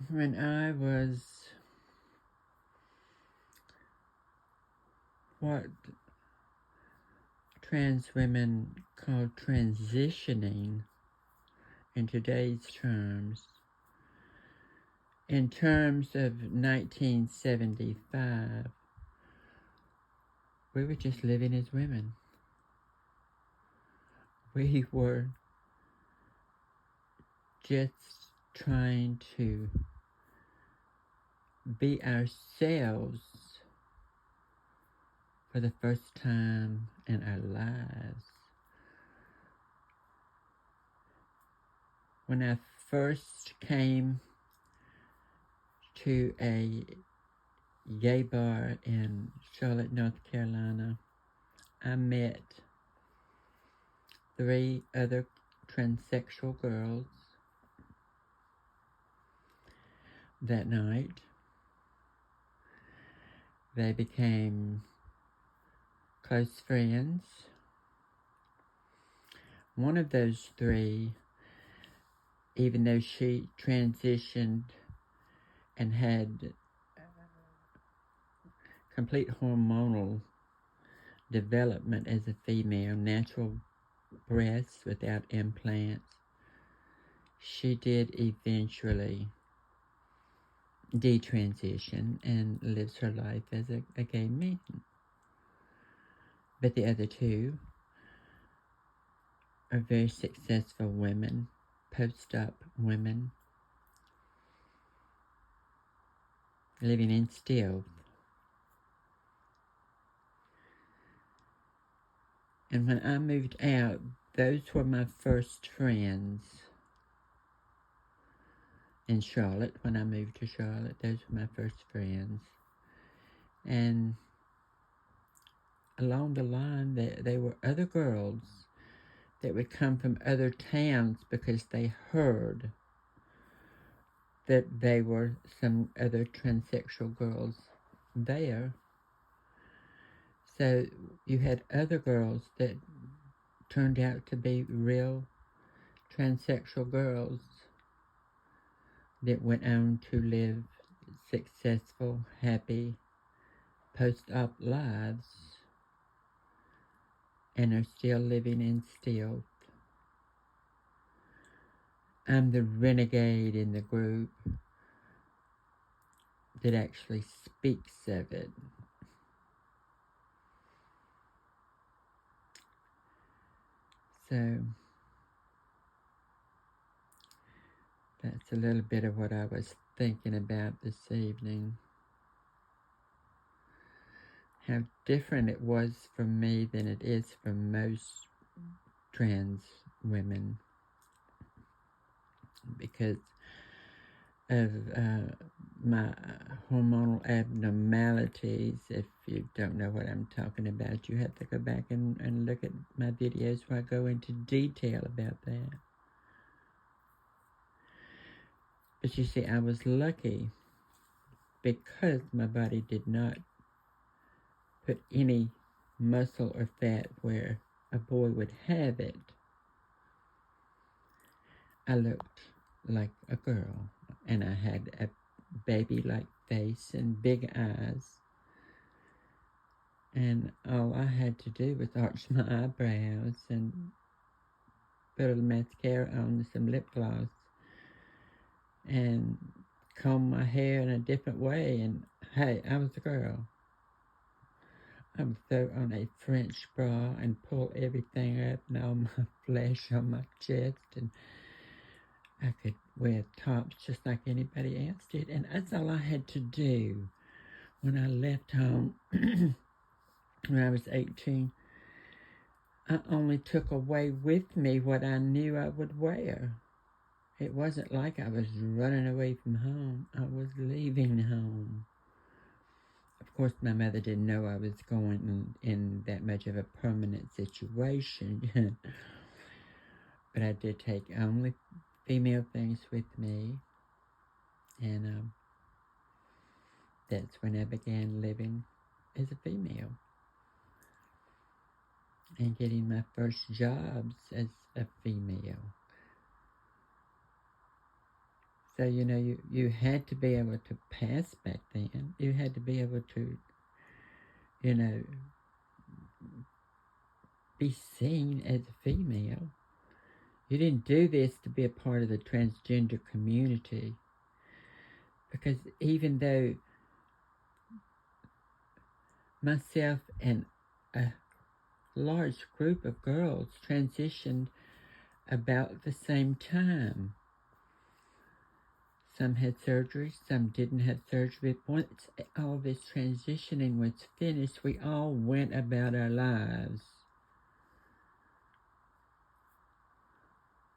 When I was what trans women call transitioning in today's terms, in terms of 1975, we were just living as women. We were just trying to be ourselves for the first time in our lives. When I first came to a gay bar in Charlotte, North Carolina, I met 3 other transsexual girls that night. They became close friends. One of those 3, even though she transitioned and had complete hormonal development as a female, natural breasts without implants, she did eventually detransition and lives her life as a gay man. But the other 2 are very successful women, post-op women, living in stealth. And when I moved out, those were my first friends in Charlotte. When I moved to Charlotte, those were my first friends. And along the line, there were other girls that would come from other towns because they heard that there were some other transsexual girls there. So you had other girls that turned out to be real transsexual girls that went on to live successful, happy, post-op lives and are still living in stealth. I'm the renegade in the group that actually speaks of it. So that's a little bit of what I was thinking about this evening. How different it was for me than it is for most trans women, because of my hormonal abnormalities. If you don't know what I'm talking about, you have to go back and look at my videos where I go into detail about that. But you see, I was lucky because my body did not put any muscle or fat where a boy would have it. I looked like a girl, and I had a baby-like face and big eyes. And all I had to do was arch my eyebrows and put a little mascara on and some lip gloss and comb my hair in a different way, and hey, I was a girl. I would throw on a French bra and pull everything up and all my flesh on my chest, and I could wear tops just like anybody else did. And that's all I had to do when I left home when I was 18. I only took away with me what I knew I would wear. It wasn't like I was running away from home. I was leaving home. Of course, my mother didn't know I was going in that much of a permanent situation. But I did take only female things with me. And that's when I began living as a female and getting my first jobs as a female. So, you had to be able to pass back then. You had to be able to, you know, be seen as a female. You didn't do this to be a part of the transgender community. Because even though myself and a large group of girls transitioned about the same time, some had surgery, some didn't have surgery. But once all this transitioning was finished, we all went about our lives.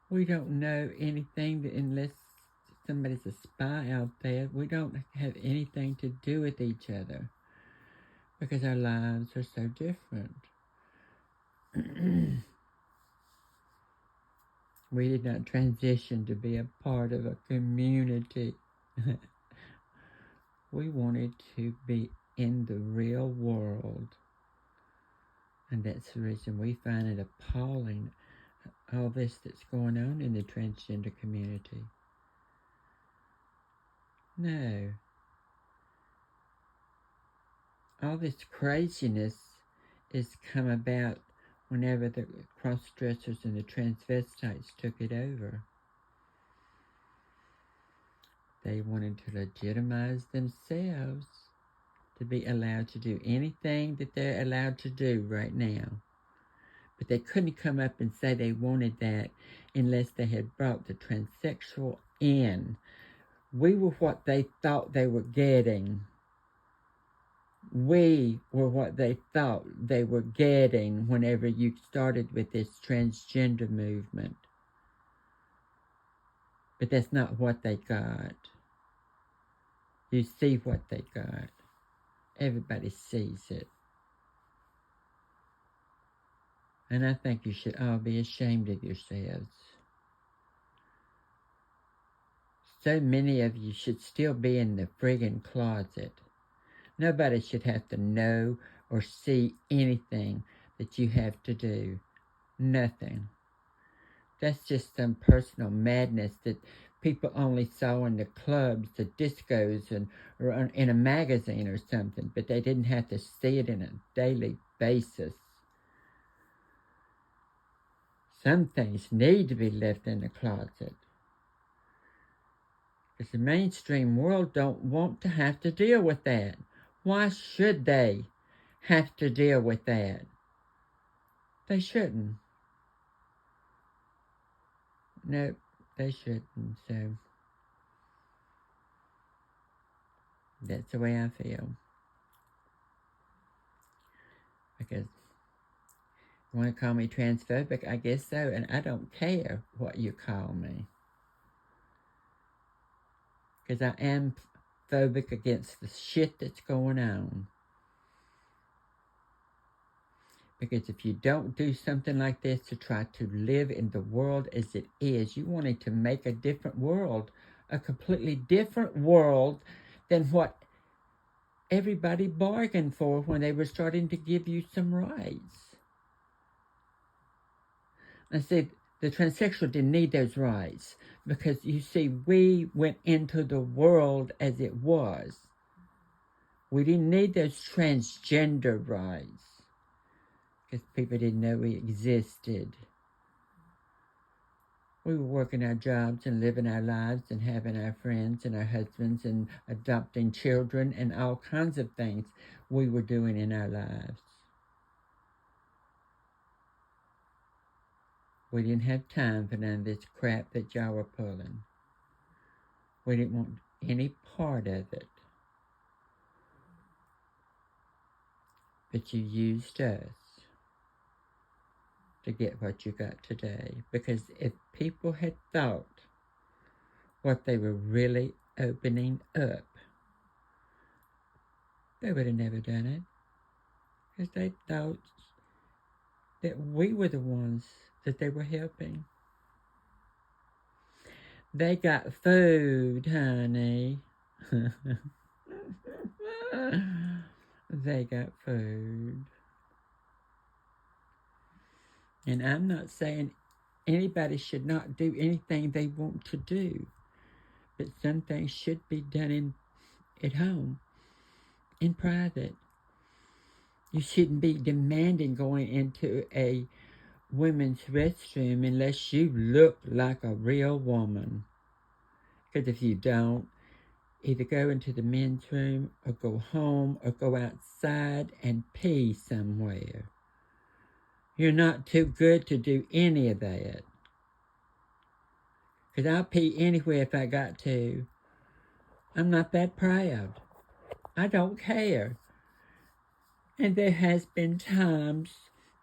We don't know anything unless somebody's a spy out there. We don't have anything to do with each other because our lives are so different. We did not transition to be a part of a community. We wanted to be in the real world. And that's the reason we find it appalling, all this that's going on in the transgender community. No. All this craziness is come about whenever the cross-dressers and the transvestites took it over. They wanted to legitimize themselves to be allowed to do anything that they're allowed to do right now. But they couldn't come up and say they wanted that unless they had brought the transsexual in. We were what they thought they were getting. We were what they thought they were getting whenever you started with this transgender movement. But that's not what they got. You see what they got. Everybody sees it. And I think you should all be ashamed of yourselves. So many of you should still be in the friggin' closet. Nobody should have to know or see anything that you have to do. Nothing. That's just some personal madness that people only saw in the clubs, the discos, or in a magazine or something, but they didn't have to see it on a daily basis. Some things need to be left in the closet. Because the mainstream world don't want to have to deal with that. Why should they have to deal with that? They shouldn't. Nope, they shouldn't. So that's the way I feel. Because you want to call me transphobic, I guess so, and I don't care what you call me. Because I am phobic against the shit that's going on. Because if you don't do something like this to try to live in the world as it is, you wanted to make a different world, a completely different world than what everybody bargained for when they were starting to give you some rights. I said the transsexual didn't need those rights because, you see, we went into the world as it was. We didn't need those transgender rights because people didn't know we existed. We were working our jobs and living our lives and having our friends and our husbands and adopting children and all kinds of things we were doing in our lives. We didn't have time for none of this crap that y'all were pulling. We didn't want any part of it. But you used us to get what you got today. Because if people had thought what they were really opening up, they would have never done it. Because they thought that we were the ones that they were helping. They got food, honey. They got food. And I'm not saying anybody should not do anything they want to do. But some things should be done at home, in private. You shouldn't be demanding going into a women's restroom unless you look like a real woman. Because if you don't, either go into the men's room or go home or go outside and pee somewhere. You're not too good to do any of that. Because I'll pee anywhere if I got to. I'm not that proud. I don't care. And there has been times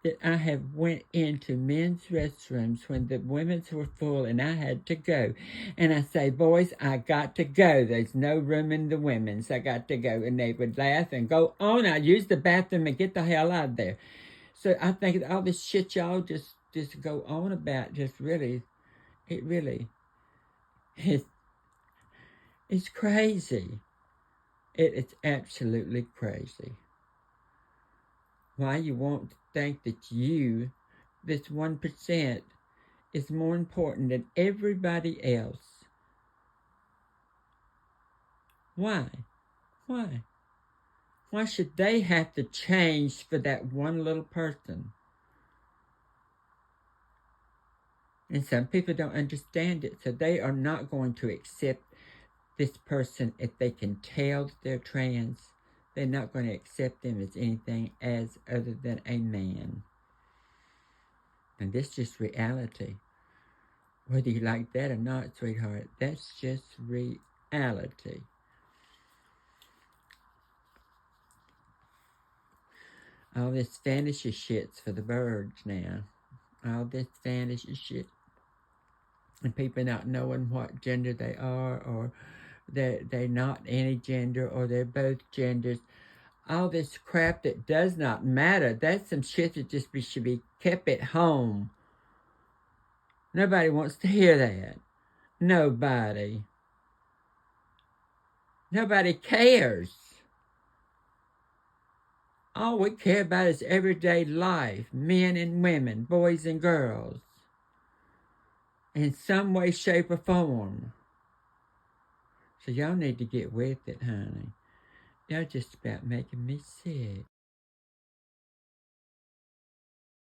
that I have went into men's restrooms when the women's were full and I had to go. And I say, boys, I got to go. There's no room in the women's. I got to go. And they would laugh and go on. I use the bathroom and get the hell out of there. So I think all this shit y'all just go on about just really, it really is, it's crazy. It's absolutely crazy. Why you want to think that you, this 1%, is more important than everybody else? Why? Why? Why should they have to change for that one little person? And some people don't understand it, so they are not going to accept this person if they can tell that they're trans. They're not going to accept them as anything as other than a man. And this is just reality. Whether you like that or not, sweetheart, that's just reality. All this fantasy shit's for the birds now. All this fantasy shit. And people not knowing what gender they are, or they're not any gender, or they're both genders. All this crap that does not matter. That's some shit that just should be kept at home. Nobody wants to hear that. Nobody. Nobody cares. All we care about is everyday life, men and women, boys and girls, in some way, shape, or form. So y'all need to get with it, honey. Y'all just about making me sick.